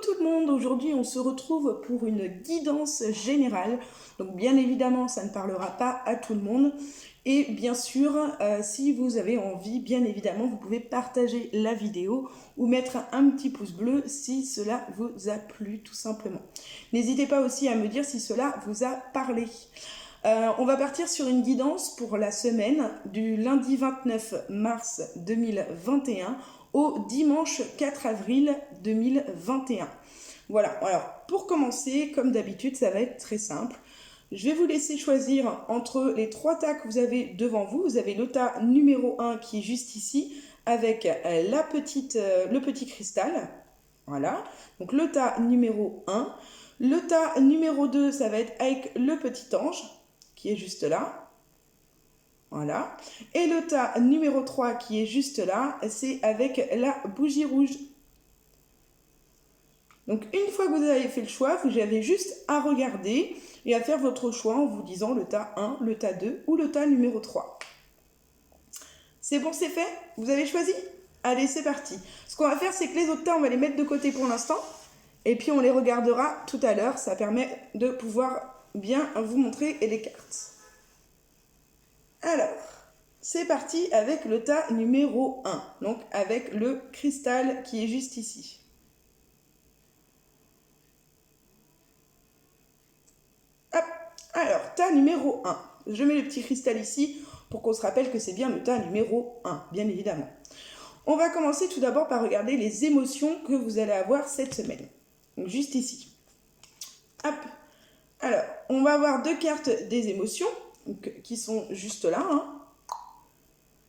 tout le monde, aujourd'hui on se retrouve pour une guidance générale. Donc bien évidemment ça ne parlera pas à tout le monde. Et bien sûr, si vous avez envie, bien évidemment, vous pouvez partager la vidéo ou mettre un petit pouce bleu si cela vous a plu tout simplement. N'hésitez pas aussi à me dire si cela vous a parlé. On va partir sur une guidance pour la semaine du lundi 29 mars 2021 au dimanche 4 avril 2021. Voilà, alors pour commencer, comme d'habitude, ça va être très simple. Je vais vous laisser choisir entre les trois tas que vous avez devant vous. Vous avez le tas numéro 1 qui est juste ici avec le petit cristal. Voilà, donc le tas numéro 1. Le tas numéro 2, ça va être avec le petit ange qui est juste là. Voilà. Et le tas numéro 3 qui est juste là, c'est avec la bougie rouge. Donc une fois que vous avez fait le choix, vous avez juste à regarder et à faire votre choix en vous disant le tas 1, le tas 2 ou le tas numéro 3. C'est bon, c'est fait? Vous avez choisi? Allez, c'est parti. Ce qu'on va faire, c'est que les autres tas, on va les mettre de côté pour l'instant. Et puis on les regardera tout à l'heure. Ça permet de pouvoir bien vous montrer les cartes. Alors, c'est parti avec le tas numéro 1. Donc avec le cristal qui est juste ici. Hop. Alors, tas numéro 1. Je mets le petit cristal ici pour qu'on se rappelle que c'est bien le tas numéro 1, bien évidemment. On va commencer tout d'abord par regarder les émotions que vous allez avoir cette semaine. Donc juste ici. Hop. Alors, on va avoir deux cartes des émotions qui sont juste là.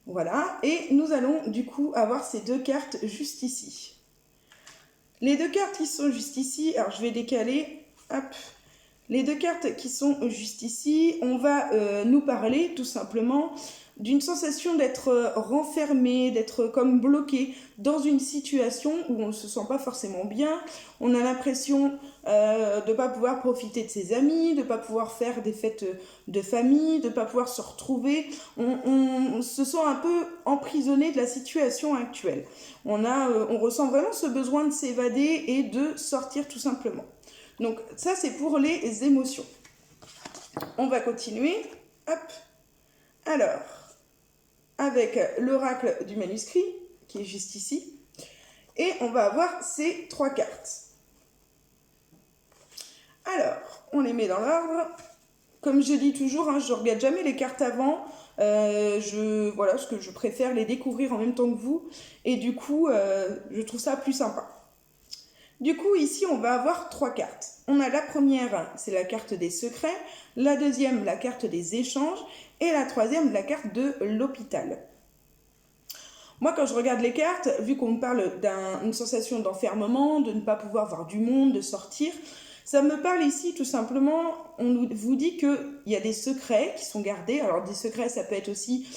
Voilà. Et nous allons du coup avoir ces deux cartes juste ici. Les deux cartes qui sont juste ici, alors je vais décaler. Hop. Les deux cartes qui sont juste ici, on va nous parler tout simplement d'une sensation d'être renfermé, d'être comme bloqué dans une situation où on ne se sent pas forcément bien. On a l'impression de ne pas pouvoir profiter de ses amis, de ne pas pouvoir faire des fêtes de famille, de ne pas pouvoir se retrouver. On se sent un peu emprisonné de la situation actuelle. On ressent vraiment ce besoin de s'évader et de sortir tout simplement. Donc ça c'est pour les émotions. On va continuer. Hop. Alors, avec l'oracle du manuscrit, qui est juste ici. Et on va avoir ces trois cartes. Alors, on les met dans l'ordre. Comme je dis toujours, je ne regarde jamais les cartes avant. Voilà, parce que je préfère les découvrir en même temps que vous. Et du coup, je trouve ça plus sympa. Du coup, ici, on va avoir trois cartes. On a la première, c'est la carte des secrets. La deuxième, la carte des échanges. Et la troisième, la carte de l'hôpital. Moi, quand je regarde les cartes, vu qu'on me parle d'une sensation d'enfermement, de ne pas pouvoir voir du monde, de sortir, ça me parle ici tout simplement, on vous dit qu'il y a des secrets qui sont gardés. Alors des secrets, ça peut être aussi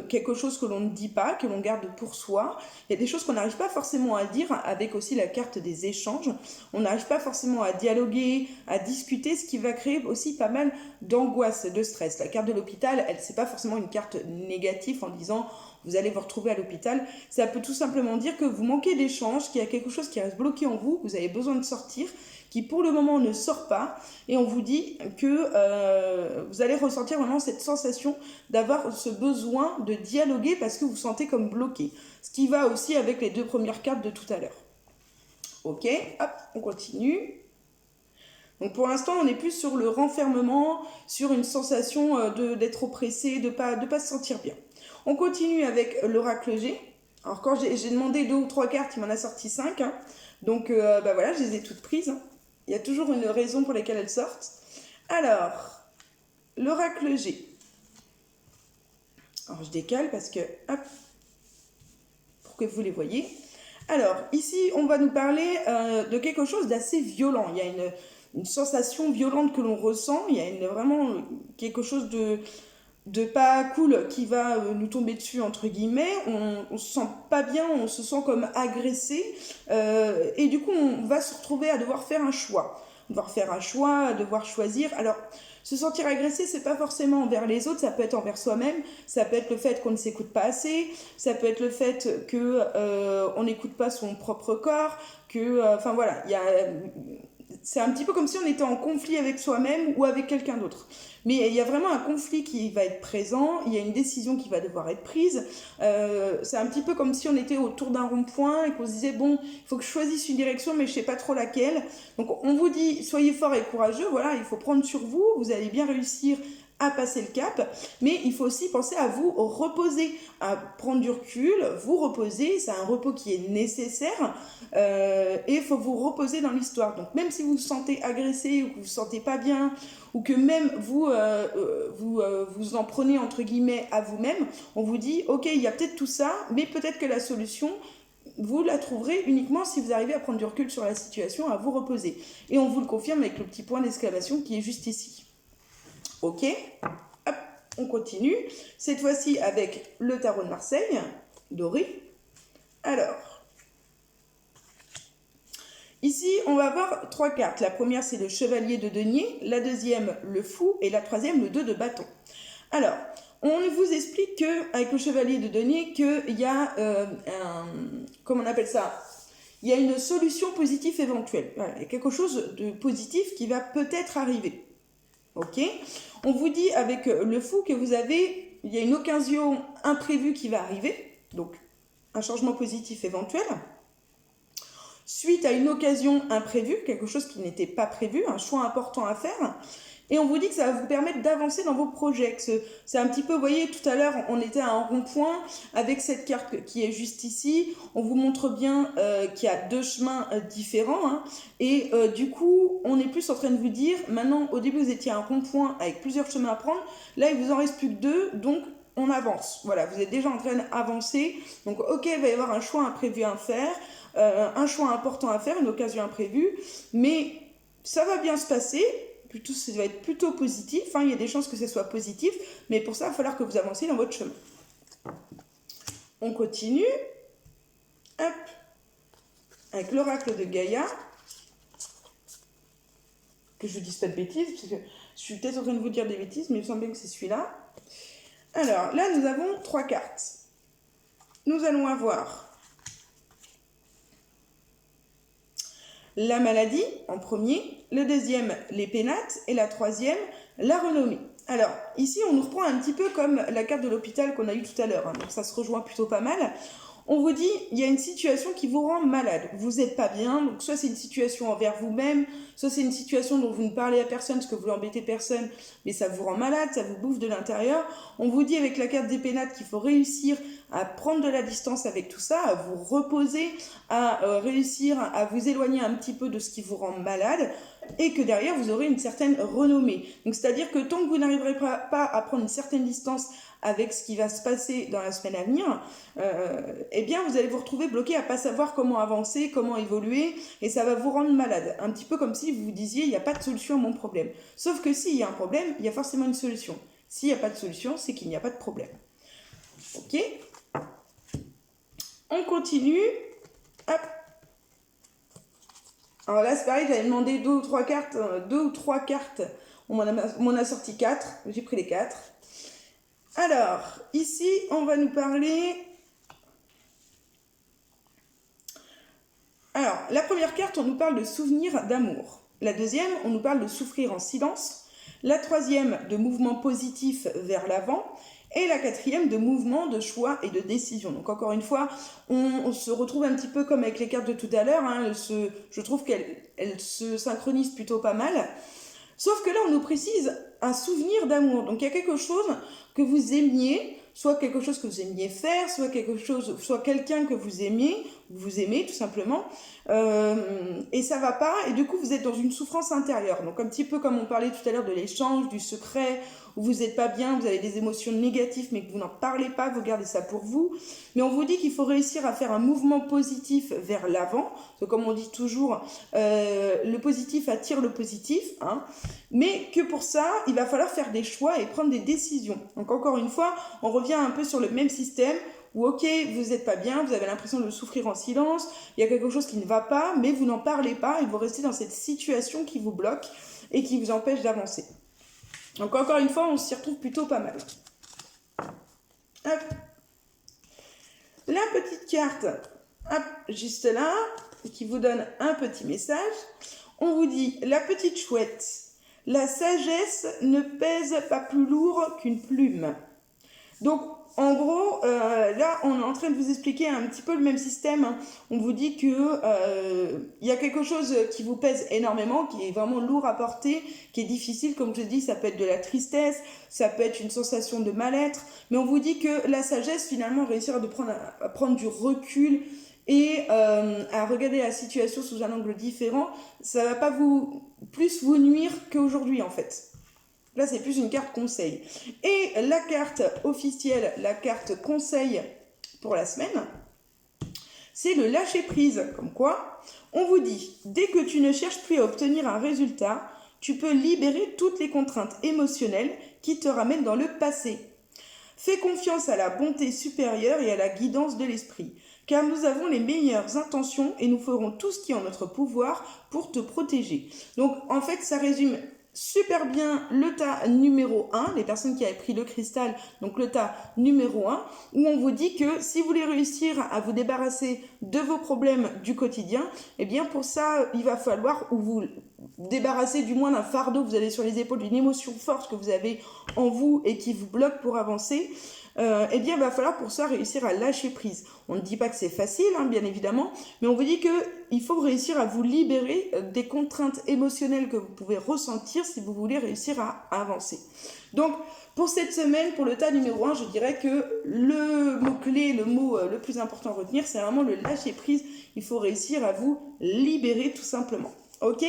quelque chose que l'on ne dit pas, que l'on garde pour soi. Il y a des choses qu'on n'arrive pas forcément à dire, avec aussi la carte des échanges. On n'arrive pas forcément à dialoguer, à discuter, ce qui va créer aussi pas mal d'angoisse, de stress. La carte de l'hôpital, c'est pas forcément une carte négative en disant vous allez vous retrouver à l'hôpital. Ça peut tout simplement dire que vous manquez d'échange, qu'il y a quelque chose qui reste bloqué en vous, vous avez besoin de sortir, qui pour le moment ne sort pas, et on vous dit que vous allez ressentir vraiment cette sensation d'avoir ce besoin de dialoguer parce que vous vous sentez comme bloqué. Ce qui va aussi avec les deux premières cartes de tout à l'heure. Ok, hop, on continue. Donc pour l'instant, on est plus sur le renfermement, sur une sensation d'être oppressé, de pas se sentir bien. On continue avec l'oracle G. Alors quand j'ai demandé 2 ou 3 cartes, il m'en a sorti 5. Donc voilà, je les ai toutes prises. Il y a toujours une raison pour laquelle elles sortent. Alors, l'oracle G. Alors je décale parce que, hop, pour que vous les voyez. Alors, ici, on va nous parler de quelque chose d'assez violent. Il y a une sensation violente que l'on ressent. Il y a vraiment quelque chose de pas cool qui va nous tomber dessus, entre guillemets. On se sent pas bien, on se sent comme agressé. Et du coup, on va se retrouver à devoir faire un choix. On va faire un choix, à devoir choisir. Alors, Se sentir agressé, c'est pas forcément envers les autres, ça peut être envers soi-même, ça peut être le fait qu'on ne s'écoute pas assez, ça peut être le fait que on n'écoute pas son propre corps, que, enfin voilà, c'est un petit peu comme si on était en conflit avec soi-même ou avec quelqu'un d'autre. Mais il y a vraiment un conflit qui va être présent, il y a une décision qui va devoir être prise. C'est un petit peu comme si on était autour d'un rond-point et qu'on se disait, bon, il faut que je choisisse une direction, mais je ne sais pas trop laquelle. Donc on vous dit, soyez fort et courageux, voilà, il faut prendre sur vous, vous allez bien réussir à passer le cap, mais il faut aussi penser à vous reposer, à prendre du recul, vous reposer, c'est un repos qui est nécessaire, et il faut vous reposer dans l'histoire. Donc même si vous vous sentez agressé ou que vous vous sentez pas bien, ou que même vous en prenez entre guillemets à vous-même, on vous dit, ok, il y a peut-être tout ça, mais peut-être que la solution, vous la trouverez uniquement si vous arrivez à prendre du recul sur la situation, à vous reposer. Et on vous le confirme avec le petit point d'exclamation qui est juste ici. Ok, hop, on continue. Cette fois-ci avec le tarot de Marseille, doré. Alors, ici, on va avoir 3 cartes. La première, c'est le chevalier de denier. La deuxième, le fou. Et la troisième, le 2 de bâton. Alors, on vous explique qu'avec le chevalier de denier, qu'il y a comment on appelle ça ? Il y a une solution positive éventuelle. Voilà, il y a quelque chose de positif qui va peut-être arriver. Ok, on vous dit avec le fou que il y a une occasion imprévue qui va arriver, donc un changement positif éventuel, suite à une occasion imprévue, quelque chose qui n'était pas prévu, un choix important à faire, et on vous dit que ça va vous permettre d'avancer dans vos projets. C'est un petit peu, vous voyez, tout à l'heure, on était à un rond-point avec cette carte qui est juste ici. On vous montre bien qu'il y a 2 chemins différents. Hein, et du coup, on est plus en train de vous dire, maintenant, au début, vous étiez à un rond-point avec plusieurs chemins à prendre. Là, il vous en reste plus que 2, donc on avance. Voilà, vous êtes déjà en train d'avancer. Donc, ok, il va y avoir un choix imprévu à faire, un choix important à faire, une occasion imprévue. Mais ça va bien se passer. Plutôt, ça va être plutôt positif, hein, il y a des chances que ce soit positif, mais pour ça, il va falloir que vous avanciez dans votre chemin. On continue, hop, avec l'oracle de Gaïa, que je ne dise pas de bêtises, parce que je suis peut-être en train de vous dire des bêtises, mais il me semble bien que c'est celui-là. Alors, là, nous avons 3 cartes. Nous allons avoir la maladie en premier, le deuxième, les pénates, et la troisième, la renommée. Alors, ici, on nous reprend un petit peu comme la carte de l'hôpital qu'on a eue tout à l'heure, hein, donc ça se rejoint plutôt pas mal. On vous dit, il y a une situation qui vous rend malade, vous n'êtes pas bien, donc soit c'est une situation envers vous-même, soit c'est une situation dont vous ne parlez à personne parce que vous n'embêtez personne, mais ça vous rend malade, ça vous bouffe de l'intérieur. On vous dit avec la carte des pénates qu'il faut réussir à prendre de la distance avec tout ça, à vous reposer, à réussir à vous éloigner un petit peu de ce qui vous rend malade, et que derrière vous aurez une certaine renommée. Donc c'est-à-dire que tant que vous n'arriverez pas à prendre une certaine distance avec ce qui va se passer dans la semaine à venir, eh bien vous allez vous retrouver bloqué à ne pas savoir comment avancer, comment évoluer, et ça va vous rendre malade. Un petit peu comme si vous vous disiez, il n'y a pas de solution à mon problème. Sauf que s'il y a un problème, il y a forcément une solution. S'il n'y a pas de solution, c'est qu'il n'y a pas de problème. Ok ? On continue. Hop. Alors là, c'est pareil, j'avais demandé 2 ou 3 cartes. On m'en a sorti 4. J'ai pris les 4. Alors, ici, on va nous parler... Alors, la première carte, on nous parle de souvenir d'amour. La deuxième, on nous parle de souffrir en silence. La troisième, de mouvement positif vers l'avant. Et la quatrième, de mouvement, de choix et de décision. Donc encore une fois, on se retrouve un petit peu comme avec les cartes de tout à l'heure. Hein, je trouve qu'elles se synchronisent plutôt pas mal. Sauf que là, on nous précise un souvenir d'amour. Donc il y a quelque chose que vous aimiez, soit quelque chose que vous aimiez faire, soit quelqu'un que vous aimez tout simplement, et ça va pas, et du coup vous êtes dans une souffrance intérieure. Donc un petit peu comme on parlait tout à l'heure de l'échange, du secret, où vous n'êtes pas bien, vous avez des émotions négatives mais que vous n'en parlez pas, vous gardez ça pour vous. Mais on vous dit qu'il faut réussir à faire un mouvement positif vers l'avant. Donc, comme on dit toujours, le positif attire le positif, hein. Mais que pour ça, il va falloir faire des choix et prendre des décisions. Donc encore une fois, on revient un peu sur le même système où ok, vous n'êtes pas bien, vous avez l'impression de souffrir en silence, il y a quelque chose qui ne va pas, mais vous n'en parlez pas et vous restez dans cette situation qui vous bloque et qui vous empêche d'avancer. Donc encore une fois, on s'y retrouve plutôt pas mal. Hop. La petite carte, hop, juste là, qui vous donne un petit message. On vous dit, la petite chouette, la sagesse ne pèse pas plus lourd qu'une plume. Donc, en gros, là, on est en train de vous expliquer un petit peu le même système. On vous dit que y a quelque chose qui vous pèse énormément, qui est vraiment lourd à porter, qui est difficile, comme je dis, ça peut être de la tristesse, ça peut être une sensation de mal-être, mais on vous dit que la sagesse, finalement, réussir à prendre du recul et à regarder la situation sous un angle différent, ça va pas plus vous nuire qu'aujourd'hui, en fait. Là, c'est plus une carte conseil. Et la carte officielle, la carte conseil pour la semaine, c'est le lâcher prise. Comme quoi, on vous dit, dès que tu ne cherches plus à obtenir un résultat, tu peux libérer toutes les contraintes émotionnelles qui te ramènent dans le passé. Fais confiance à la bonté supérieure et à la guidance de l'esprit, car nous avons les meilleures intentions et nous ferons tout ce qui est en notre pouvoir pour te protéger. Donc, en fait, ça résume super bien le tas numéro 1, les personnes qui avaient pris le cristal, donc le tas numéro 1, où on vous dit que si vous voulez réussir à vous débarrasser de vos problèmes du quotidien, eh bien pour ça, il va falloir vous débarrasser du moins d'un fardeau que vous avez sur les épaules, d'une émotion forte que vous avez en vous et qui vous bloque pour avancer. Eh bien, il va falloir pour ça réussir à lâcher prise. On ne dit pas que c'est facile, hein, bien évidemment, mais on vous dit qu'il faut réussir à vous libérer des contraintes émotionnelles que vous pouvez ressentir si vous voulez réussir à avancer. Donc, pour cette semaine, pour le tas numéro 1, je dirais que le mot-clé, le mot le plus important à retenir, c'est vraiment le lâcher prise. Il faut réussir à vous libérer tout simplement. Ok ?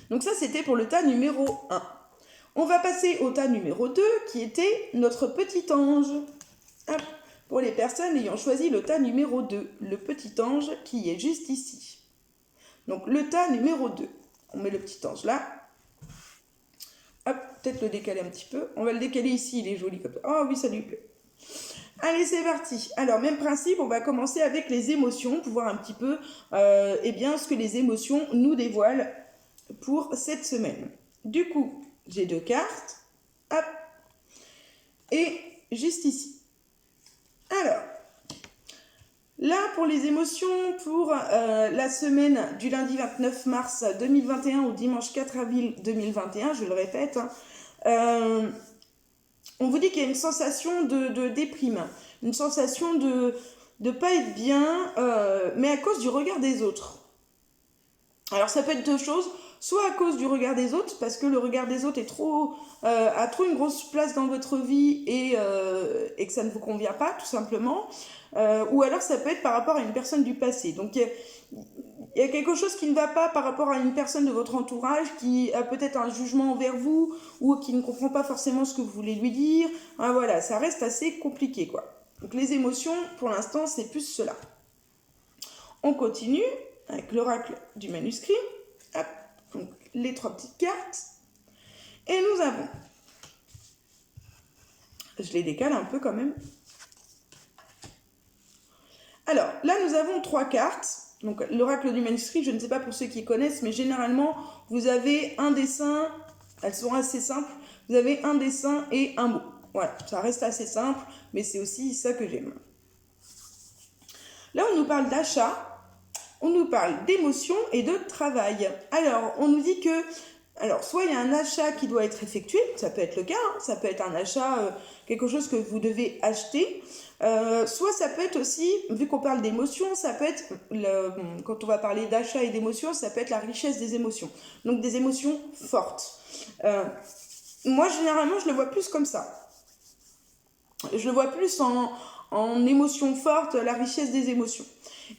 Donc ça, c'était pour le tas numéro 1. On va passer au tas numéro 2, qui était notre petit ange. Hop, pour les personnes ayant choisi le tas numéro 2, le petit ange qui est juste ici. Donc le tas numéro 2, on met le petit ange là. Hop, peut-être le décaler un petit peu. On va le décaler ici, il est joli comme ça. Oh oui, ça lui plaît. Allez, c'est parti. Alors, même principe, on va commencer avec les émotions pour voir un petit peu eh bien, ce que les émotions nous dévoilent pour cette semaine. Du coup, j'ai 2 cartes. Hop. Et juste ici. Alors, là, pour les émotions, pour la semaine du lundi 29 mars 2021 au dimanche 4 avril 2021, je le répète, on vous dit qu'il y a une sensation de déprime, une sensation de ne pas être bien, mais à cause du regard des autres. Alors, ça peut être 2 choses. Soit à cause du regard des autres, parce que le regard des autres a trop une grosse place dans votre vie et que ça ne vous convient pas, tout simplement. Ou alors ça peut être par rapport à une personne du passé. Donc il y a quelque chose qui ne va pas par rapport à une personne de votre entourage qui a peut-être un jugement envers vous ou qui ne comprend pas forcément ce que vous voulez lui dire. Ah, voilà, ça reste assez compliqué, quoi. Donc les émotions, pour l'instant, c'est plus cela. On continue avec l'oracle du manuscrit. Hop. Donc, les 3 petites cartes. Et nous avons... Je les décale un peu quand même. Alors, là, nous avons 3 cartes. Donc, l'oracle du manuscrit, je ne sais pas pour ceux qui connaissent, mais généralement, vous avez un dessin. Elles sont assez simples. Vous avez un dessin et un mot. Voilà, ça reste assez simple, mais c'est aussi ça que j'aime. Là, on nous parle d'achat. On nous parle d'émotion et de travail. Alors, on nous dit que, soit il y a un achat qui doit être effectué, ça peut être le cas, hein, ça peut être un achat, quelque chose que vous devez acheter, soit ça peut être aussi, vu qu'on parle d'émotion, ça peut être, quand on va parler d'achat et d'émotion, ça peut être la richesse des émotions, donc des émotions fortes. Moi, généralement, je le vois plus comme ça. Je le vois plus en émotions fortes, la richesse des émotions.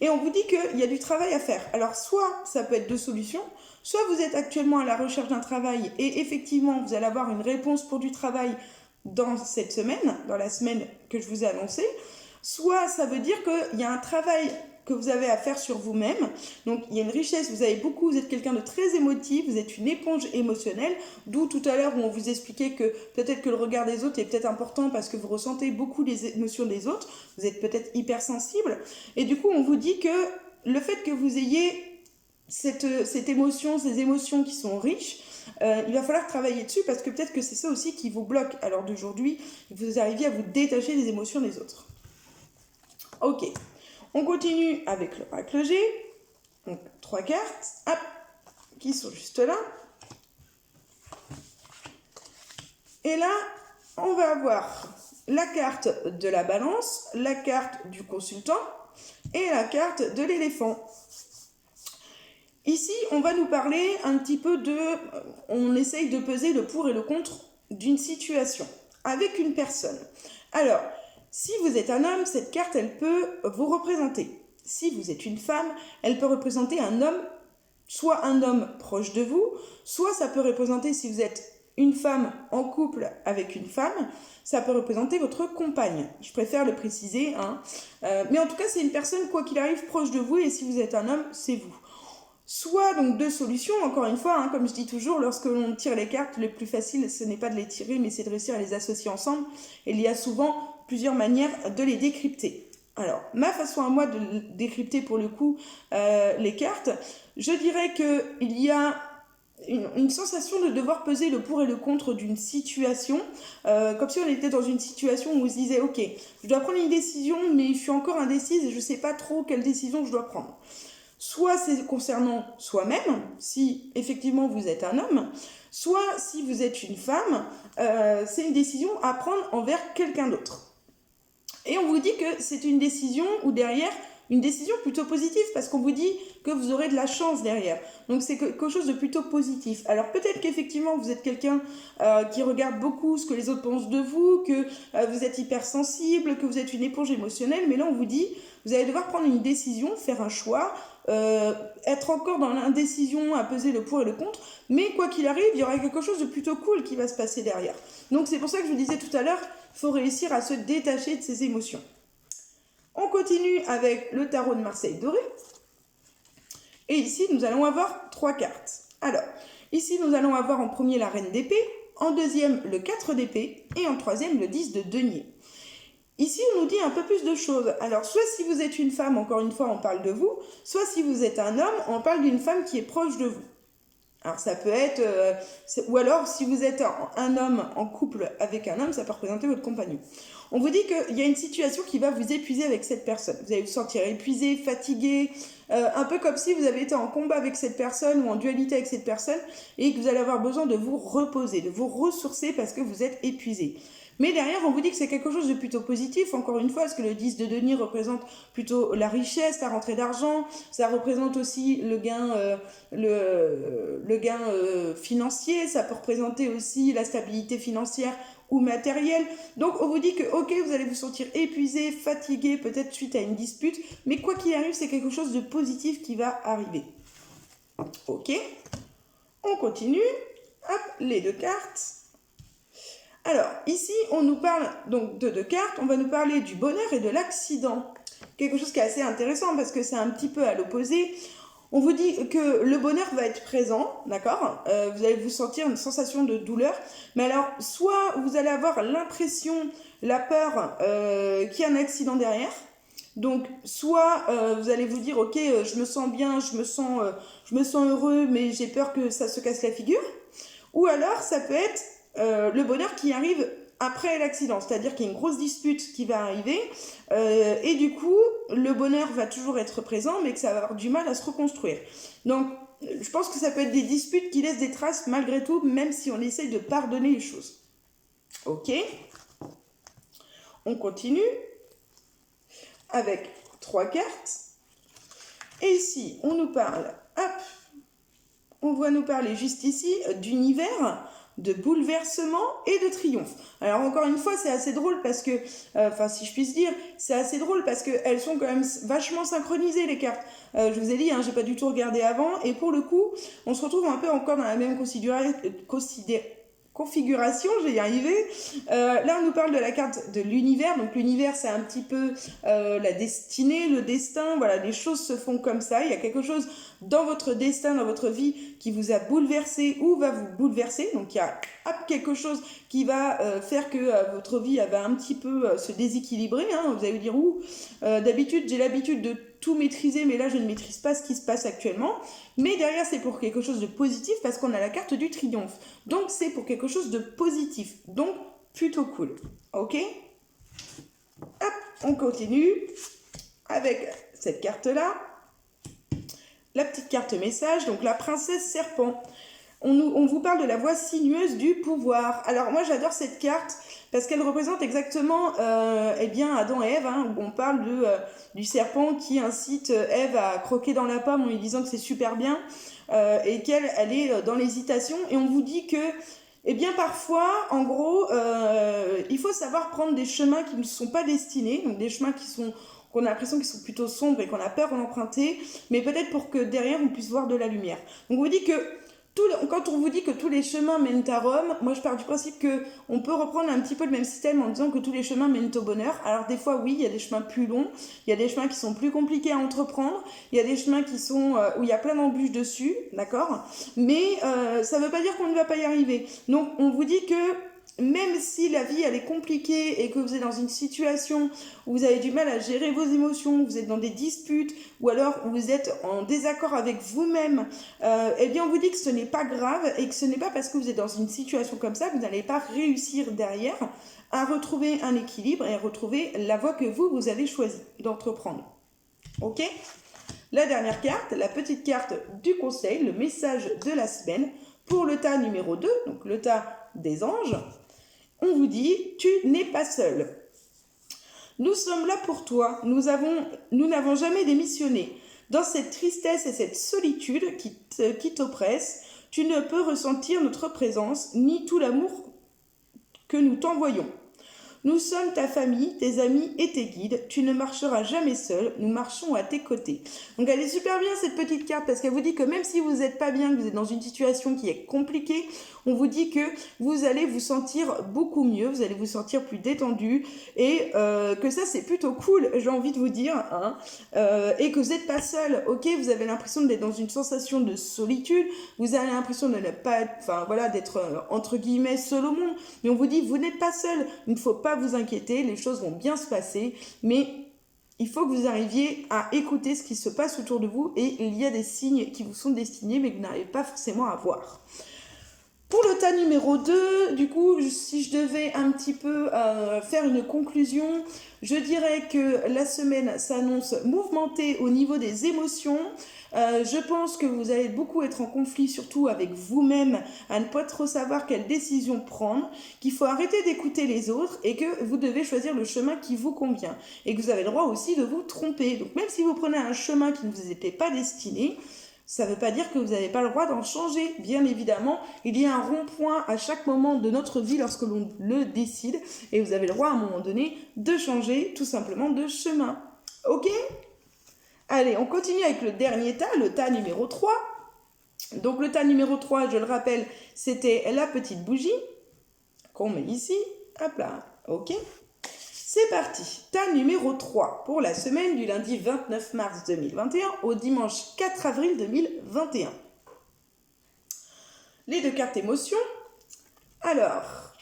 Et on vous dit qu'il y a du travail à faire. Alors, soit ça peut être 2 solutions, soit vous êtes actuellement à la recherche d'un travail et effectivement, vous allez avoir une réponse pour du travail dans cette semaine, dans la semaine que je vous ai annoncée, soit ça veut dire qu'il y a un travail que vous avez à faire sur vous-même. Donc, il y a une richesse, vous êtes quelqu'un de très émotif, vous êtes une éponge émotionnelle, d'où tout à l'heure où on vous expliquait que peut-être que le regard des autres est peut-être important parce que vous ressentez beaucoup les émotions des autres, vous êtes peut-être hypersensible, et du coup, on vous dit que le fait que vous ayez cette émotion, ces émotions qui sont riches, il va falloir travailler dessus parce que peut-être que c'est ça aussi qui vous bloque à l'heure d'aujourd'hui, vous arriviez à vous détacher des émotions des autres. Ok, on continue avec l'oracle G. Donc 3 cartes, hop, qui sont juste là. Et là, on va avoir la carte de la balance, la carte du consultant et la carte de l'éléphant. Ici, on va nous parler un petit peu on essaye de peser le pour et le contre d'une situation avec une personne. Alors, si vous êtes un homme, cette carte, elle peut vous représenter. Si vous êtes une femme, elle peut représenter un homme, soit un homme proche de vous, soit ça peut représenter, si vous êtes une femme en couple avec une femme, ça peut représenter votre compagne. Je préfère le préciser, hein. Mais en tout cas, c'est une personne, quoi qu'il arrive, proche de vous, et si vous êtes un homme, c'est vous. Soit donc 2 solutions, encore une fois, hein, comme je dis toujours, lorsque l'on tire les cartes, le plus facile, ce n'est pas de les tirer, mais c'est de réussir à les associer ensemble. Et il y a souvent plusieurs manières de les décrypter. Alors, ma façon à moi de décrypter pour le coup les cartes, je dirais qu'il y a une sensation de devoir peser le pour et le contre d'une situation, comme si on était dans une situation où on se disait « Ok, je dois prendre une décision, mais je suis encore indécise et je ne sais pas trop quelle décision je dois prendre. » Soit c'est concernant soi-même, si effectivement vous êtes un homme, soit si vous êtes une femme, c'est une décision à prendre envers quelqu'un d'autre. Et on vous dit que c'est une décision ou derrière, une décision plutôt positive parce qu'on vous dit que vous aurez de la chance derrière. Donc c'est quelque chose de plutôt positif. Alors peut-être qu'effectivement vous êtes quelqu'un qui regarde beaucoup ce que les autres pensent de vous, que vous êtes hypersensible, que vous êtes une éponge émotionnelle, mais là on vous dit vous allez devoir prendre une décision, faire un choix, être encore dans l'indécision, à peser le pour et le contre, mais quoi qu'il arrive, il y aura quelque chose de plutôt cool qui va se passer derrière. Donc c'est pour ça que je vous disais tout à l'heure, il faut réussir à se détacher de ses émotions. On continue avec le tarot de Marseille doré. Et ici, nous allons avoir 3 cartes. Alors, ici, nous allons avoir en premier la reine d'épée, en deuxième le 4 d'épée et en troisième le 10 de denier. Ici, on nous dit un peu plus de choses. Alors, soit si vous êtes une femme, encore une fois, on parle de vous, soit si vous êtes un homme, on parle d'une femme qui est proche de vous. Alors, ça peut être... ou alors, si vous êtes un homme en couple avec un homme, ça peut représenter votre compagnon. On vous dit qu'il y a une situation qui va vous épuiser avec cette personne. Vous allez vous sentir épuisé, fatigué, un peu comme si vous avez été en combat avec cette personne ou en dualité avec cette personne et que vous allez avoir besoin de vous reposer, de vous ressourcer parce que vous êtes épuisé. Mais derrière, on vous dit que c'est quelque chose de plutôt positif, encore une fois, parce que le 10 de denier représente plutôt la richesse, la rentrée d'argent, ça représente aussi le gain, financier, ça peut représenter aussi la stabilité financière ou matérielle. Donc on vous dit que ok, vous allez vous sentir épuisé, fatigué, peut-être suite à une dispute, mais quoi qu'il arrive, c'est quelque chose de positif qui va arriver. Ok, on continue, hop, les 2 cartes. Alors, ici, on nous parle donc de 2 cartes, on va nous parler du bonheur et de l'accident. Quelque chose qui est assez intéressant parce que c'est un petit peu à l'opposé. On vous dit que le bonheur va être présent, d'accord, vous allez vous sentir une sensation de douleur, mais alors, soit vous allez avoir l'impression, la peur qu'il y a un accident derrière, donc soit vous allez vous dire, ok, je me sens bien, je me sens heureux, mais j'ai peur que ça se casse la figure, ou alors ça peut être le bonheur qui arrive après l'accident, c'est-à-dire qu'il y a une grosse dispute qui va arriver et du coup le bonheur va toujours être présent mais que ça va avoir du mal à se reconstruire. Donc je pense que ça peut être des disputes qui laissent des traces malgré tout, même si on essaye de pardonner les choses. Ok, on continue avec 3 cartes et ici on nous parle, hop, on va nous parler juste ici d'univers, de bouleversement et de triomphe. Alors encore une fois, c'est assez drôle parce que, si je puisse dire, c'est assez drôle parce qu'elles sont quand même vachement synchronisées les cartes. Je vous ai dit, j'ai pas du tout regardé avant et pour le coup, on se retrouve un peu encore dans la même configuration, je vais y arriver. Là, on nous parle de la carte de l'univers. Donc l'univers, c'est un petit peu la destinée, le destin. Voilà, les choses se font comme ça. Il y a quelque chose dans votre destin, dans votre vie, qui vous a bouleversé ou va vous bouleverser. Donc il y a quelque chose qui va faire que votre vie va un petit peu se déséquilibrer. Vous allez vous dire, d'habitude, j'ai l'habitude de tout maîtriser, mais là je ne maîtrise pas ce qui se passe actuellement. Mais derrière c'est pour quelque chose de positif parce qu'on a la carte du triomphe. Donc c'est pour quelque chose de positif. Donc plutôt cool. Ok? Hop, on continue avec cette carte-là. La petite carte message, donc la princesse serpent. On vous parle de la voix sinueuse du pouvoir. Alors moi j'adore cette carte parce qu'elle représente exactement eh bien Adam et Ève, hein, où on parle du serpent qui incite Ève à croquer dans la pomme en lui disant que c'est super bien et qu'elle est dans l'hésitation. Et on vous dit que eh bien parfois, en gros, il faut savoir prendre des chemins qui ne sont pas destinés, donc des chemins qu'on a l'impression qu'ils sont plutôt sombres et qu'on a peur d'emprunter, mais peut-être pour que derrière on puisse voir de la lumière. Donc on vous dit que quand on vous dit que tous les chemins mènent à Rome, moi je pars du principe que on peut reprendre un petit peu le même système en disant que tous les chemins mènent au bonheur. Alors des fois oui, il y a des chemins plus longs, il y a des chemins qui sont plus compliqués à entreprendre, il y a des chemins qui sont où il y a plein d'embûches dessus, d'accord. Mais ça ne veut pas dire qu'on ne va pas y arriver. Donc on vous dit que même si la vie elle est compliquée et que vous êtes dans une situation où vous avez du mal à gérer vos émotions, vous êtes dans des disputes ou alors vous êtes en désaccord avec vous-même, eh bien on vous dit que ce n'est pas grave et que ce n'est pas parce que vous êtes dans une situation comme ça que vous n'allez pas réussir derrière à retrouver un équilibre et à retrouver la voie que vous avez choisi d'entreprendre. Ok ? La dernière carte, la petite carte du conseil, le message de la semaine pour le tas numéro 2, donc le tas des anges. On vous dit, tu n'es pas seul. Nous sommes là pour toi. Nous n'avons jamais démissionné. Dans cette tristesse et cette solitude qui t'oppresse, tu ne peux ressentir notre présence ni tout l'amour que nous t'envoyons. Nous sommes ta famille, tes amis et tes guides. Tu ne marcheras jamais seul. Nous marchons à tes côtés. Donc elle est super bien cette petite carte parce qu'elle vous dit que même si vous n'êtes pas bien, que vous êtes dans une situation qui est compliquée, on vous dit que vous allez vous sentir beaucoup mieux, vous allez vous sentir plus détendu et que ça c'est plutôt cool, j'ai envie de vous dire, hein, et que vous n'êtes pas seul. Ok, vous avez l'impression d'être dans une sensation de solitude, vous avez l'impression de ne pas être, enfin voilà, d'être entre guillemets seul au monde, mais on vous dit vous n'êtes pas seul, il ne faut pas vous inquiéter, les choses vont bien se passer, mais il faut que vous arriviez à écouter ce qui se passe autour de vous et il y a des signes qui vous sont destinés mais que vous n'arrivez pas forcément à voir. Pour le tas numéro 2, du coup, si je devais un petit peu faire une conclusion, je dirais que la semaine s'annonce mouvementée au niveau des émotions. Je pense que vous allez beaucoup être en conflit, surtout avec vous-même, à ne pas trop savoir quelle décision prendre, qu'il faut arrêter d'écouter les autres et que vous devez choisir le chemin qui vous convient. Et que vous avez le droit aussi de vous tromper. Donc même si vous prenez un chemin qui ne vous était pas destiné, ça ne veut pas dire que vous n'avez pas le droit d'en changer. Bien évidemment, il y a un rond-point à chaque moment de notre vie lorsque l'on le décide. Et vous avez le droit à un moment donné de changer tout simplement de chemin. Ok ? Allez, on continue avec le dernier tas, le tas numéro 3. Donc le tas numéro 3, je le rappelle, c'était la petite bougie qu'on met ici. Hop là, ok. C'est parti, tas numéro 3 pour la semaine du lundi 29 mars 2021 au dimanche 4 avril 2021. Les deux cartes émotions. Alors,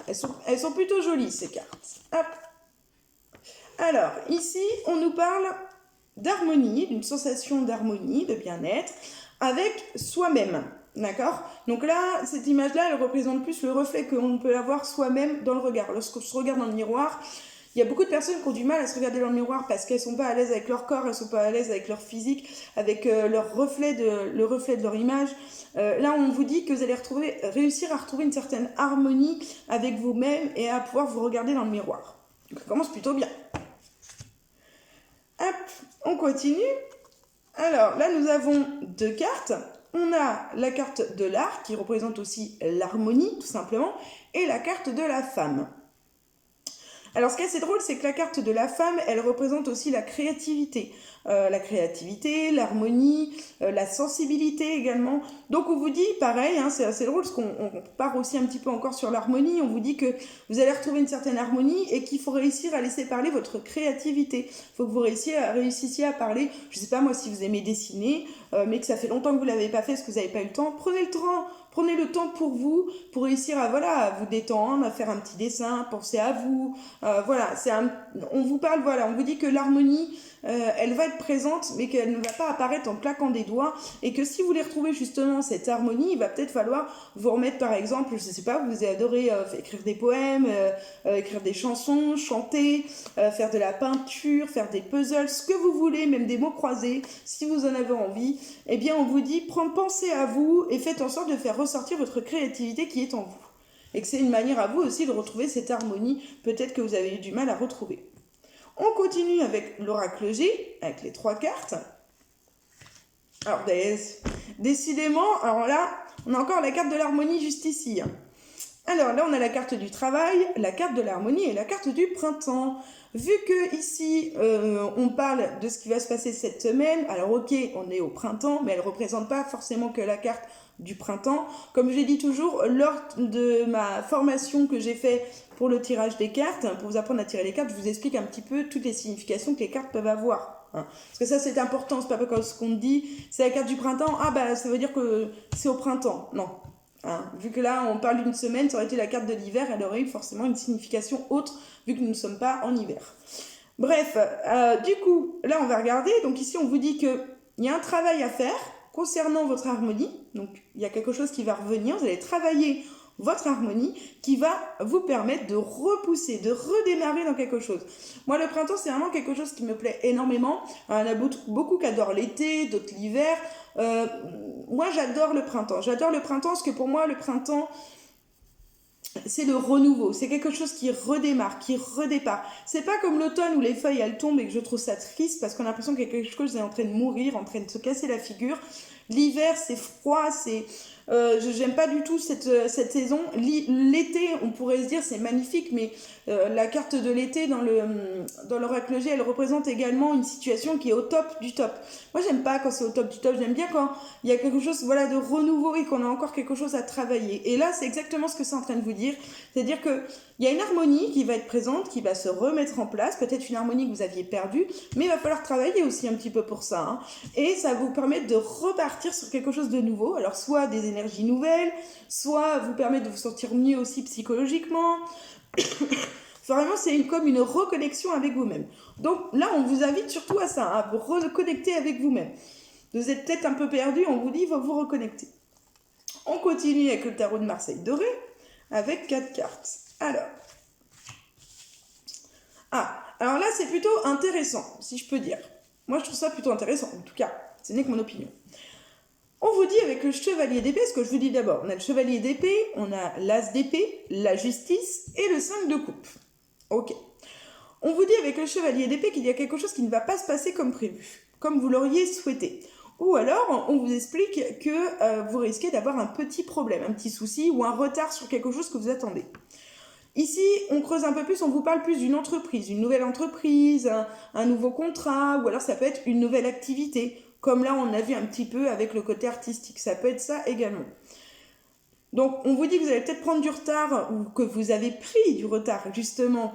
elles sont plutôt jolies ces cartes. Hop. Alors, ici, on nous parle d'harmonie, d'une sensation d'harmonie, de bien-être avec soi-même. D'accord ? Donc là, cette image-là, elle représente plus le reflet qu'on peut avoir soi-même dans le regard. Lorsqu'on se regarde dans le miroir, il y a beaucoup de personnes qui ont du mal à se regarder dans le miroir parce qu'elles ne sont pas à l'aise avec leur corps, elles ne sont pas à l'aise avec leur physique, avec le reflet de leur image. Là, on vous dit que vous allez réussir à retrouver une certaine harmonie avec vous-même et à pouvoir vous regarder dans le miroir. Donc ça commence plutôt bien. Hop, on continue. Alors là, nous avons deux cartes. On a la carte de l'art qui représente aussi l'harmonie, tout simplement, et la carte de la femme. Alors ce qui est assez drôle, c'est que la carte de la femme, elle représente aussi la créativité. L'harmonie, la sensibilité également. Donc on vous dit, pareil, hein, c'est assez drôle parce qu'on part aussi un petit peu encore sur l'harmonie. On vous dit que vous allez retrouver une certaine harmonie et qu'il faut réussir à laisser parler votre créativité. Il faut que vous réussissiez à parler, je ne sais pas moi si vous aimez dessiner, mais que ça fait longtemps que vous ne l'avez pas fait parce que vous n'avez pas eu le temps. Prenez le temps pour vous, pour réussir à vous détendre, à faire un petit dessin, penser à vous. On vous parle, on vous dit que l'harmonie, elle va être présente, mais qu'elle ne va pas apparaître en claquant des doigts, et que si vous voulez retrouver justement cette harmonie, il va peut-être falloir vous remettre, par exemple, je ne sais pas, vous adorez écrire des poèmes, écrire des chansons, chanter, faire de la peinture, faire des puzzles, ce que vous voulez, même des mots croisés, si vous en avez envie, eh bien on vous dit, pensez à vous et faites en sorte de faire ressortir votre créativité qui est en vous. Et que c'est une manière à vous aussi de retrouver cette harmonie, peut-être que vous avez eu du mal à retrouver. On continue avec l'oracle G, avec les 3 cartes. Alors, décidément, alors là, on a encore la carte de l'harmonie juste ici. Alors là, on a la carte du travail, la carte de l'harmonie et la carte du printemps. Vu que ici, on parle de ce qui va se passer cette semaine, alors ok, on est au printemps, mais elle ne représente pas forcément que la carte du printemps. Comme je l'ai dit toujours, lors de ma formation que j'ai fait pour le tirage des cartes, pour vous apprendre à tirer les cartes, je vous explique un petit peu toutes les significations que les cartes peuvent avoir. Parce que ça, c'est important, c'est pas comme ce qu'on dit, c'est la carte du printemps, ah bah ça veut dire que c'est au printemps. Non. Vu que là, on parle d'une semaine, ça aurait été la carte de l'hiver, elle aurait eu forcément une signification autre, vu que nous ne sommes pas en hiver. Bref, du coup, là, on va regarder. Donc ici, on vous dit qu'il y a un travail à faire concernant votre harmonie. Donc, il y a quelque chose qui va revenir. Vous allez travailler votre harmonie qui va vous permettre de repousser, de redémarrer dans quelque chose. Moi, le printemps, c'est vraiment quelque chose qui me plaît énormément. Il y en a beaucoup qui adorent l'été, d'autres l'hiver. Moi, j'adore le printemps. J'adore le printemps parce que pour moi, le printemps, c'est le renouveau. C'est quelque chose qui redémarre, qui redépart. C'est pas comme l'automne où les feuilles, elles tombent et que je trouve ça triste parce qu'on a l'impression que quelque chose est en train de mourir, en train de se casser la figure. L'hiver, c'est froid, c'est... j'aime pas du tout cette saison. L'été, on pourrait se dire, c'est magnifique, mais la carte de l'été dans l'oracle G, elle représente également une situation qui est au top du top. Moi, j'aime pas quand c'est au top du top, j'aime bien quand il y a quelque chose voilà, de renouveau et qu'on a encore quelque chose à travailler. Et là, c'est exactement ce que c'est en train de vous dire. C'est-à-dire qu'il y a une harmonie qui va être présente, qui va se remettre en place, peut-être une harmonie que vous aviez perdue, mais il va falloir travailler aussi un petit peu pour ça. Et ça va vous permettre de repartir sur quelque chose de nouveau. Alors, soit des énergies nouvelles, soit vous permettre de vous sentir mieux aussi psychologiquement. Vraiment, c'est comme une reconnexion avec vous-même. Donc là, on vous invite surtout à ça, à vous reconnecter avec vous-même. Vous êtes peut-être un peu perdu, on vous dit, il faut vous reconnecter. On continue avec le tarot de Marseille doré, avec 4 cartes. Alors là, c'est plutôt intéressant, si je peux dire. Moi, je trouve ça plutôt intéressant, en tout cas, ce n'est que mon opinion. On vous dit avec le chevalier d'épée, ce que je vous dis d'abord, on a le chevalier d'épée, on a l'as d'épée, la justice et le 5 de coupe. Ok. On vous dit avec le chevalier d'épée qu'il y a quelque chose qui ne va pas se passer comme prévu, comme vous l'auriez souhaité. Ou alors, on vous explique que vous risquez d'avoir un petit problème, un petit souci ou un retard sur quelque chose que vous attendez. Ici, on creuse un peu plus, on vous parle plus d'une entreprise, une nouvelle entreprise, un nouveau contrat, ou alors ça peut être une nouvelle activité. Comme là, on a vu un petit peu avec le côté artistique. Ça peut être ça également. Donc, on vous dit que vous allez peut-être prendre du retard ou que vous avez pris du retard, justement,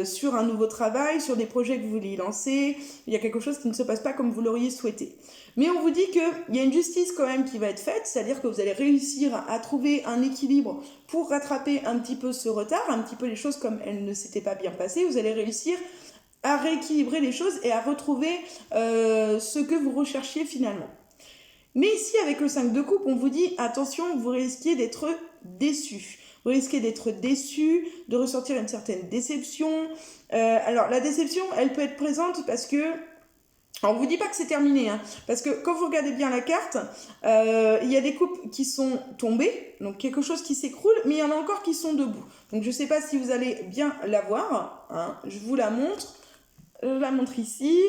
sur un nouveau travail, sur des projets que vous voulez lancer. Il y a quelque chose qui ne se passe pas comme vous l'auriez souhaité. Mais on vous dit qu'il y a une justice quand même qui va être faite, c'est-à-dire que vous allez réussir à trouver un équilibre pour rattraper un petit peu ce retard, un petit peu les choses comme elles ne s'étaient pas bien passées. Vous allez réussir à rééquilibrer les choses et à retrouver ce que vous recherchiez finalement. Mais ici, avec le 5 de coupe, on vous dit, attention, vous risquez d'être déçu. Vous risquez d'être déçu, de ressentir une certaine déception. Alors, la déception, elle peut être présente parce que... Alors, on ne vous dit pas que c'est terminé, parce que quand vous regardez bien la carte, il y a des coupes qui sont tombées, donc quelque chose qui s'écroule, mais il y en a encore qui sont debout. Donc, je ne sais pas si vous allez bien la voir. Je vous la montre. Je la montre ici.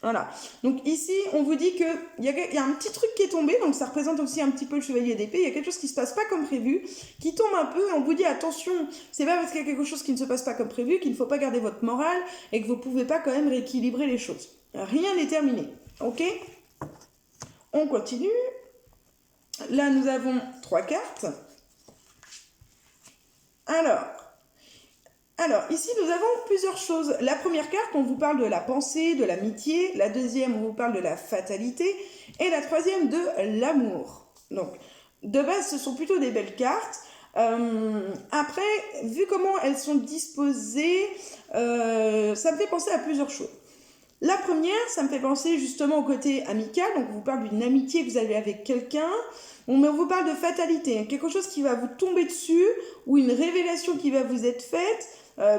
Voilà. Donc ici, on vous dit qu'il y a un petit truc qui est tombé, donc ça représente aussi un petit peu le chevalier d'épée. Il y a quelque chose qui ne se passe pas comme prévu, qui tombe un peu, et on vous dit attention, c'est pas parce qu'il y a quelque chose qui ne se passe pas comme prévu qu'il ne faut pas garder votre morale et que vous ne pouvez pas quand même rééquilibrer les choses. Rien n'est terminé. Ok ? On continue. Là, nous avons 3 cartes. Alors, ici, nous avons plusieurs choses. La première carte, on vous parle de la pensée, de l'amitié. La deuxième, on vous parle de la fatalité. Et la troisième, de l'amour. Donc, de base, ce sont plutôt des belles cartes. Après, vu comment elles sont disposées, ça me fait penser à plusieurs choses. La première, ça me fait penser justement au côté amical. Donc, on vous parle d'une amitié que vous avez avec quelqu'un. On vous parle de fatalité, quelque chose qui va vous tomber dessus ou une révélation qui va vous être faite,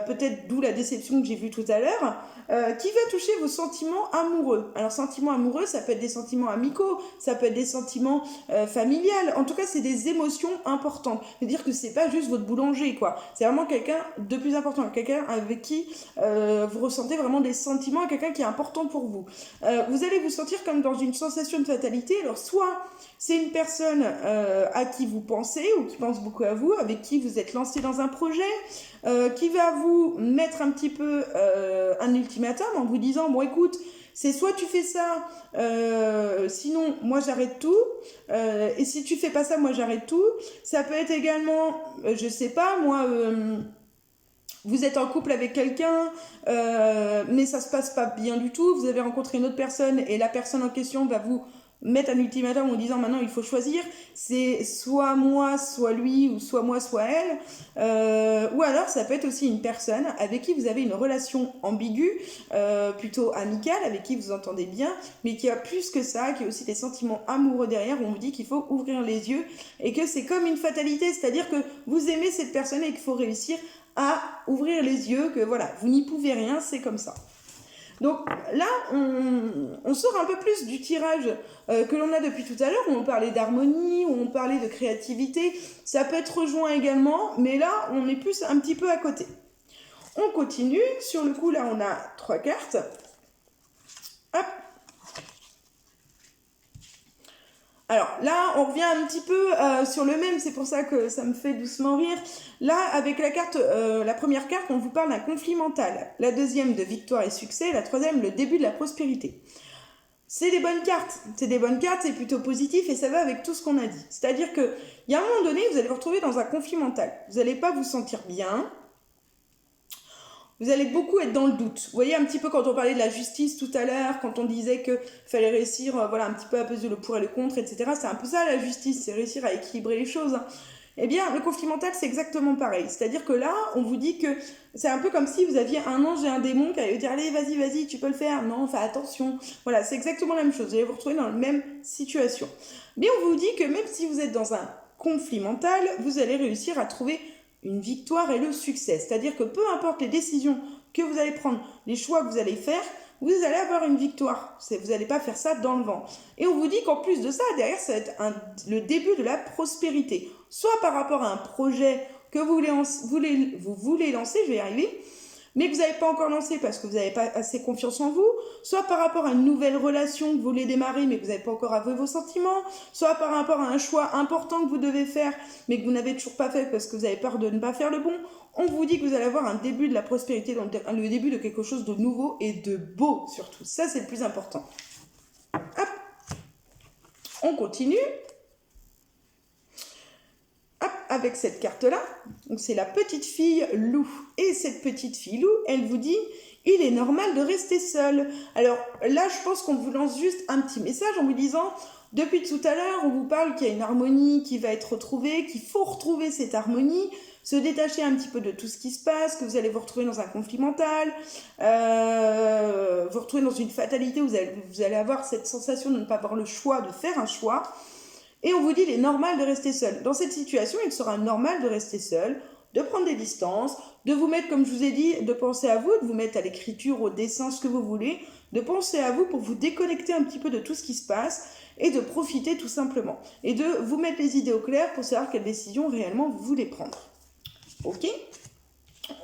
peut-être d'où la déception que j'ai vue tout à l'heure, qui va toucher vos sentiments amoureux. Alors, sentiments amoureux, ça peut être des sentiments amicaux, ça peut être des sentiments familiales. En tout cas, c'est des émotions importantes. C'est-à-dire que c'est pas juste votre boulanger, quoi. C'est vraiment quelqu'un de plus important, quelqu'un avec qui vous ressentez vraiment des sentiments, quelqu'un qui est important pour vous. Vous allez vous sentir comme dans une sensation de fatalité. Alors, soit c'est une personne à qui vous pensez ou qui pense beaucoup à vous, avec qui vous êtes lancé dans un projet, qui va vous mettre un petit peu un ultimatum en vous disant, bon écoute, c'est soit tu fais ça, sinon moi j'arrête tout, et si tu fais pas ça, moi j'arrête tout. Ça peut être également, je sais pas, moi... vous êtes en couple avec quelqu'un, mais ça se passe pas bien du tout. Vous avez rencontré une autre personne et la personne en question va vous mettre un ultimatum en disant maintenant il faut choisir. C'est soit moi, soit lui, ou soit moi, soit elle. Ou alors ça peut être aussi une personne avec qui vous avez une relation ambiguë, plutôt amicale, avec qui vous entendez bien, mais qui a plus que ça, qui a aussi des sentiments amoureux derrière, où on vous dit qu'il faut ouvrir les yeux et que c'est comme une fatalité, c'est-à-dire que vous aimez cette personne et qu'il faut réussir à ouvrir les yeux, que voilà, vous n'y pouvez rien, c'est comme ça. Donc là, on sort un peu plus du tirage que l'on a depuis tout à l'heure, où on parlait d'harmonie, où on parlait de créativité. Ça peut être rejoint également, mais là, on est plus un petit peu à côté. On continue. Sur le coup, là, on a 3 cartes. Hop. Alors là, on revient un petit peu sur le même, c'est pour ça que ça me fait doucement rire. Là, avec la carte, la première carte, on vous parle d'un conflit mental. La deuxième, de victoire et succès. La troisième, le début de la prospérité. C'est des bonnes cartes. C'est des bonnes cartes, c'est plutôt positif et ça va avec tout ce qu'on a dit. C'est-à-dire qu'il y a un moment donné, vous allez vous retrouver dans un conflit mental. Vous n'allez pas vous sentir bien. Vous allez beaucoup être dans le doute. Vous voyez un petit peu quand on parlait de la justice tout à l'heure, quand on disait qu'il fallait réussir voilà, un petit peu à peser le pour et le contre, etc. C'est un peu ça la justice, c'est réussir à équilibrer les choses. Eh bien, le conflit mental, c'est exactement pareil. C'est-à-dire que là, on vous dit que c'est un peu comme si vous aviez un ange et un démon qui allaient vous dire « Allez, vas-y, vas-y, tu peux le faire. Non, fais attention. » Voilà, c'est exactement la même chose. Vous allez vous retrouver dans la même situation. Mais on vous dit que même si vous êtes dans un conflit mental, vous allez réussir à trouver une victoire et le succès. C'est-à-dire que peu importe les décisions que vous allez prendre, les choix que vous allez faire, vous allez avoir une victoire. Vous n'allez pas faire ça dans le vent. Et on vous dit qu'en plus de ça, derrière, ça va être le début de la prospérité. Soit par rapport à un projet que vous voulez lancer, je vais y arriver, mais que vous n'avez pas encore lancé parce que vous n'avez pas assez confiance en vous, soit par rapport à une nouvelle relation que vous voulez démarrer mais que vous n'avez pas encore avoué vos sentiments, soit par rapport à un choix important que vous devez faire mais que vous n'avez toujours pas fait parce que vous avez peur de ne pas faire le bon. On vous dit que vous allez avoir un début de la prospérité, donc le début de quelque chose de nouveau et de beau surtout. Ça, c'est le plus important. Hop. On continue. Hop, avec cette carte-là. Donc, c'est la petite fille loup. Et cette petite fille loup, elle vous dit « Il est normal de rester seul. » Alors là, je pense qu'on vous lance juste un petit message en vous disant « Depuis tout à l'heure, on vous parle qu'il y a une harmonie qui va être retrouvée, qu'il faut retrouver cette harmonie. » Se détacher un petit peu de tout ce qui se passe, que vous allez vous retrouver dans un conflit mental, vous retrouver dans une fatalité, vous allez avoir cette sensation de ne pas avoir le choix, de faire un choix. Et on vous dit, il est normal de rester seul. Dans cette situation, il sera normal de rester seul, de prendre des distances, de vous mettre, comme je vous ai dit, de penser à vous, de vous mettre à l'écriture, au dessin, ce que vous voulez, de penser à vous pour vous déconnecter un petit peu de tout ce qui se passe et de profiter tout simplement. Et de vous mettre les idées au clair pour savoir quelle décision réellement vous voulez prendre. Ok,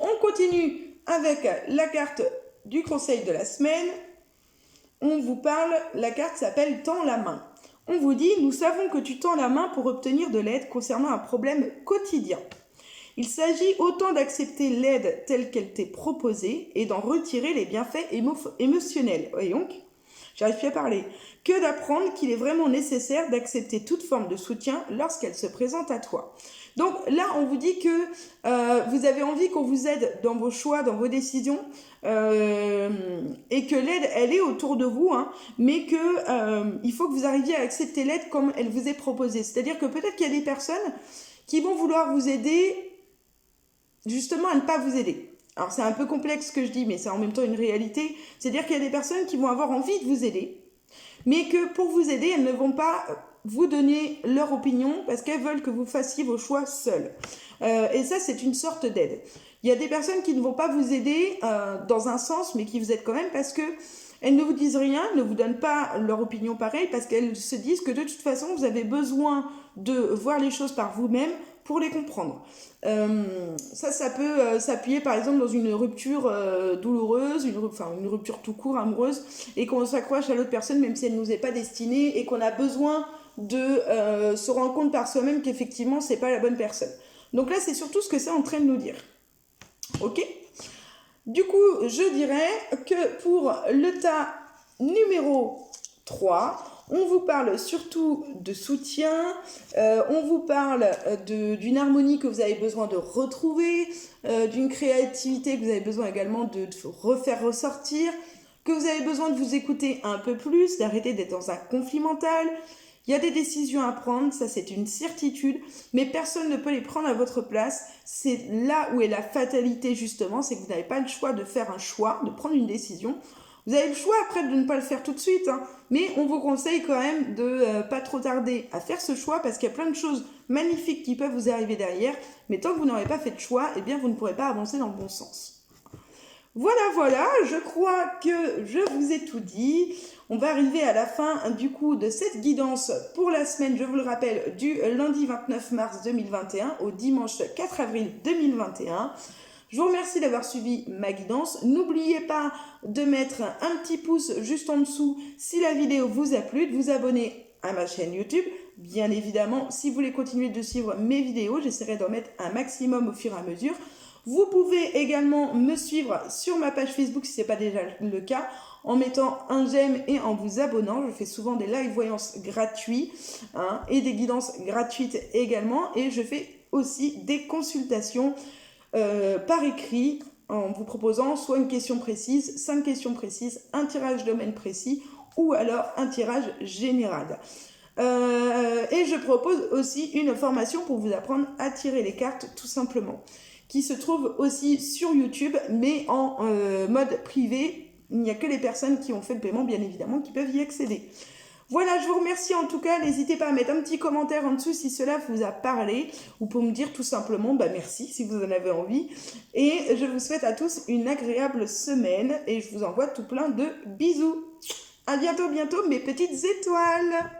on continue avec la carte du conseil de la semaine. On vous parle, la carte s'appelle « Tends la main ». On vous dit « Nous savons que tu tends la main pour obtenir de l'aide concernant un problème quotidien. Il s'agit autant d'accepter l'aide telle qu'elle t'est proposée et d'en retirer les bienfaits émotionnels. » Voyons, j'arrive plus à parler. Que d'apprendre qu'il est vraiment nécessaire d'accepter toute forme de soutien lorsqu'elle se présente à toi. Donc là, on vous dit que vous avez envie qu'on vous aide dans vos choix, dans vos décisions, et que l'aide, elle est autour de vous, hein, mais qu'il faut que vous arriviez à accepter l'aide comme elle vous est proposée. C'est-à-dire que peut-être qu'il y a des personnes qui vont vouloir vous aider justement à ne pas vous aider. Alors c'est un peu complexe ce que je dis, mais c'est en même temps une réalité. C'est-à-dire qu'il y a des personnes qui vont avoir envie de vous aider, mais que pour vous aider, elles ne vont pas vous donner leur opinion parce qu'elles veulent que vous fassiez vos choix seuls. Et ça, c'est une sorte d'aide. Il y a des personnes qui ne vont pas vous aider dans un sens, mais qui vous aident quand même parce que elles ne vous disent rien, ne vous donnent pas leur opinion pareille parce qu'elles se disent que de toute façon, vous avez besoin de voir les choses par vous-même pour les comprendre. Ça peut s'appuyer par exemple dans une rupture douloureuse, une rupture tout court, amoureuse, et qu'on s'accroche à l'autre personne même si elle ne nous est pas destinée et qu'on a besoin de se rendre compte par soi-même qu'effectivement c'est pas la bonne personne. Donc là c'est surtout ce que c'est en train de nous dire. Ok ? Du coup, je dirais que pour le tas numéro 3, on vous parle surtout de soutien, on vous parle d'une harmonie que vous avez besoin de retrouver, d'une créativité que vous avez besoin également de refaire ressortir, que vous avez besoin de vous écouter un peu plus, d'arrêter d'être dans un conflit mental. Il y a des décisions à prendre, ça c'est une certitude, mais personne ne peut les prendre à votre place. C'est là où est la fatalité justement, c'est que vous n'avez pas le choix de faire un choix, de prendre une décision. Vous avez le choix après de ne pas le faire tout de suite, hein, mais on vous conseille quand même de pas trop tarder à faire ce choix parce qu'il y a plein de choses magnifiques qui peuvent vous arriver derrière, mais tant que vous n'aurez pas fait de choix, eh bien vous ne pourrez pas avancer dans le bon sens. Voilà, je crois que je vous ai tout dit. On va arriver à la fin du coup de cette guidance pour la semaine, je vous le rappelle, du lundi 29 mars 2021 au dimanche 4 avril 2021. Je vous remercie d'avoir suivi ma guidance. N'oubliez pas de mettre un petit pouce juste en dessous si la vidéo vous a plu, de vous abonner à ma chaîne YouTube. Bien évidemment, si vous voulez continuer de suivre mes vidéos, j'essaierai d'en mettre un maximum au fur et à mesure. Vous pouvez également me suivre sur ma page Facebook si ce n'est pas déjà le cas en mettant un j'aime et en vous abonnant. Je fais souvent des live voyances gratuits et des guidances gratuites également. Et je fais aussi des consultations par écrit en vous proposant soit une question précise, 5 questions précises, un tirage domaine précis ou alors un tirage général. Et je propose aussi une formation pour vous apprendre à tirer les cartes tout simplement, qui se trouve aussi sur YouTube, mais en mode privé. Il n'y a que les personnes qui ont fait le paiement, bien évidemment, qui peuvent y accéder. Voilà, je vous remercie en tout cas. N'hésitez pas à mettre un petit commentaire en dessous si cela vous a parlé, ou pour me dire tout simplement merci si vous en avez envie. Et je vous souhaite à tous une agréable semaine et je vous envoie tout plein de bisous. À bientôt, mes petites étoiles.